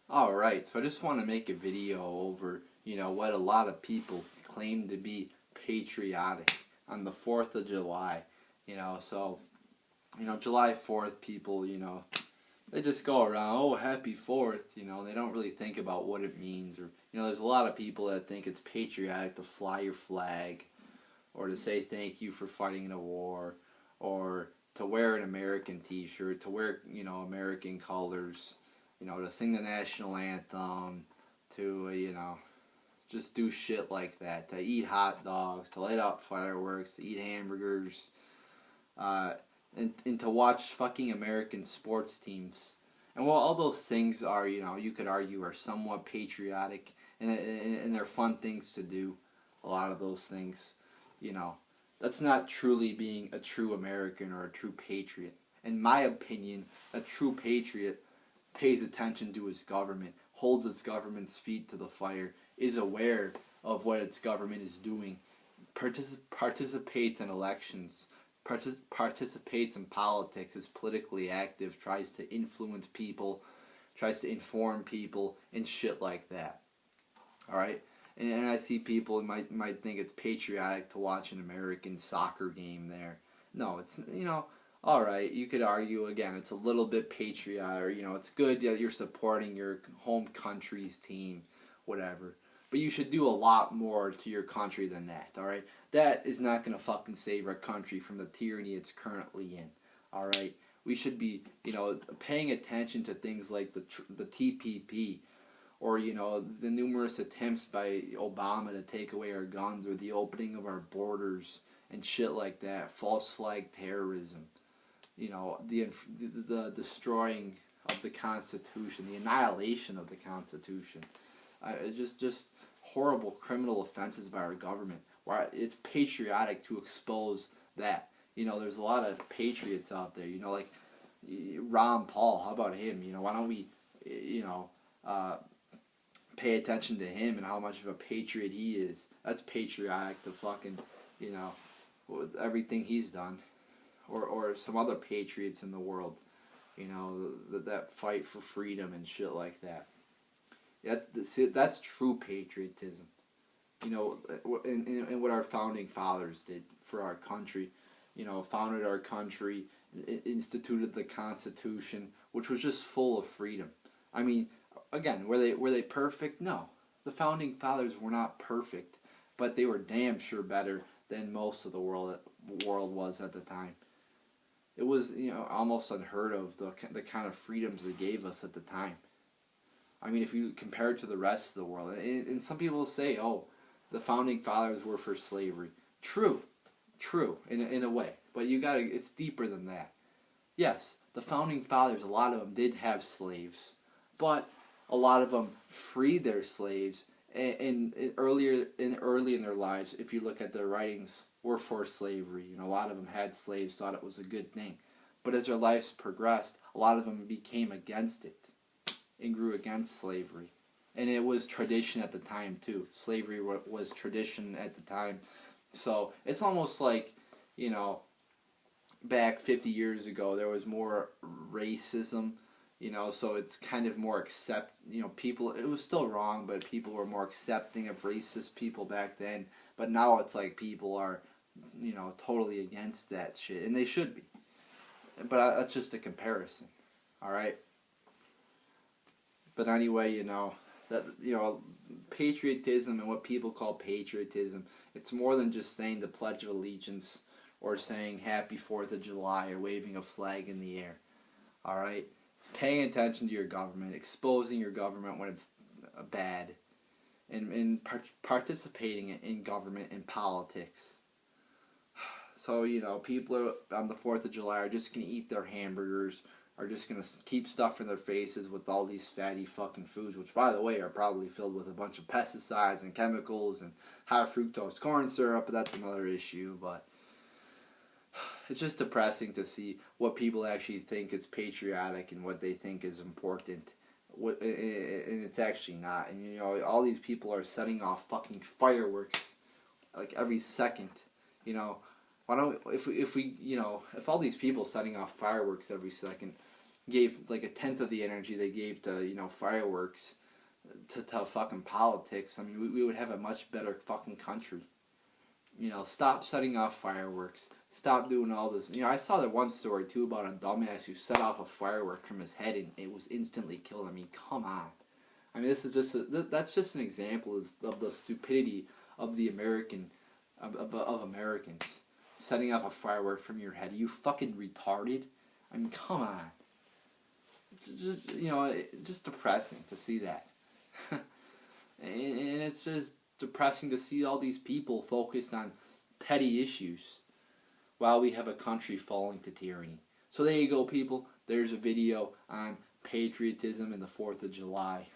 Alright, so I just want to make a video over, what a lot of people claim to be patriotic on the 4th of July. July 4th people, they just go around, oh, happy 4th, they don't really think about what it means. Or, there's a lot of people that think it's patriotic to fly your flag, or to say thank you for fighting in a war, or to wear an American t-shirt, to wear, American colors, to sing the national anthem, to, just do shit like that, to eat hot dogs, to light up fireworks, to eat hamburgers, uh, and to watch fucking American sports teams. And while all those things are, you could argue are somewhat patriotic, and they're fun things to do, a lot of those things, you know, that's not truly being a true American or a true patriot. In my opinion, a true patriot pays attention to his government, holds its government's feet to the fire, is aware of what its government is doing, participates in elections, participates in politics, is politically active, tries to influence people, tries to inform people, and shit like that. Alright? And I see people might think it's patriotic to watch an American soccer game there. No, it's, alright, you could argue, again, it's a little bit patriotic, or, it's good that you're supporting your home country's team, whatever. But you should do a lot more to your country than that, alright? That is not going to fucking save our country from the tyranny it's currently in, alright? We should be, paying attention to things like the TPP, or, the numerous attempts by Obama to take away our guns, or the opening of our borders, and shit like that, false flag terrorism, the destroying of the Constitution, the annihilation of the Constitution. It's just horrible criminal offenses by our government, where it's patriotic to expose that. There's a lot of patriots out there, like Ron Paul. How about him? Why don't we, pay attention to him and how much of a patriot he is? That's patriotic to fucking, with everything he's done. Or some other patriots in the world, that fight for freedom and shit like that. That's true patriotism. And what our founding fathers did for our country. Founded our country, instituted the Constitution, which was just full of freedom. I mean, again, were they perfect? No. The founding fathers were not perfect, but they were damn sure better than most of the world was at the time. It was, almost unheard of, the kind of freedoms they gave us at the time. I mean, if you compare it to the rest of the world, and some people say, oh, the founding fathers were for slavery. True, in a way, but it's deeper than that. Yes, the founding fathers, a lot of them did have slaves, but a lot of them freed their slaves, and early in their lives, if you look at their writings, were for slavery. A lot of them had slaves, thought it was a good thing. But as their lives progressed, a lot of them became against it and grew against slavery. And it was tradition at the time, too. Slavery was tradition at the time. So it's almost like, back 50 years ago, there was more racism, so it's kind of more people, it was still wrong, but people were more accepting of racist people back then. But now it's like people are, totally against that shit, and they should be. But that's just a comparison, alright? But anyway, patriotism and what people call patriotism, it's more than just saying the Pledge of Allegiance, or saying Happy 4th of July, or waving a flag in the air, alright? It's paying attention to your government, exposing your government when it's bad, and participating in government and politics. So, people on the 4th of July are just going to eat their hamburgers, are just going to keep stuffing their faces with all these fatty fucking foods, which, by the way, are probably filled with a bunch of pesticides and chemicals and high fructose corn syrup, but that's another issue. But it's just depressing to see what people actually think is patriotic and what they think is important. And it's actually not. And, all these people are setting off fucking fireworks like every second. Why don't if all these people setting off fireworks every second, gave like a tenth of the energy they gave to, you know, fireworks, to fucking politics, I mean, we would have a much better fucking country. You know, stop setting off fireworks. Stop doing all this. You know, I saw that one story too about a dumbass who set off a firework from his head and it was instantly killed. I mean, come on. I mean, this is just that's just an example of the stupidity of the of Americans setting off a firework from your head. Are you fucking retarded? I mean, come on. Just, you know, it's just depressing to see that. And it's just depressing to see all these people focused on petty issues while we have a country falling to tyranny. So there you go, people. There's a video on patriotism and the 4th of July.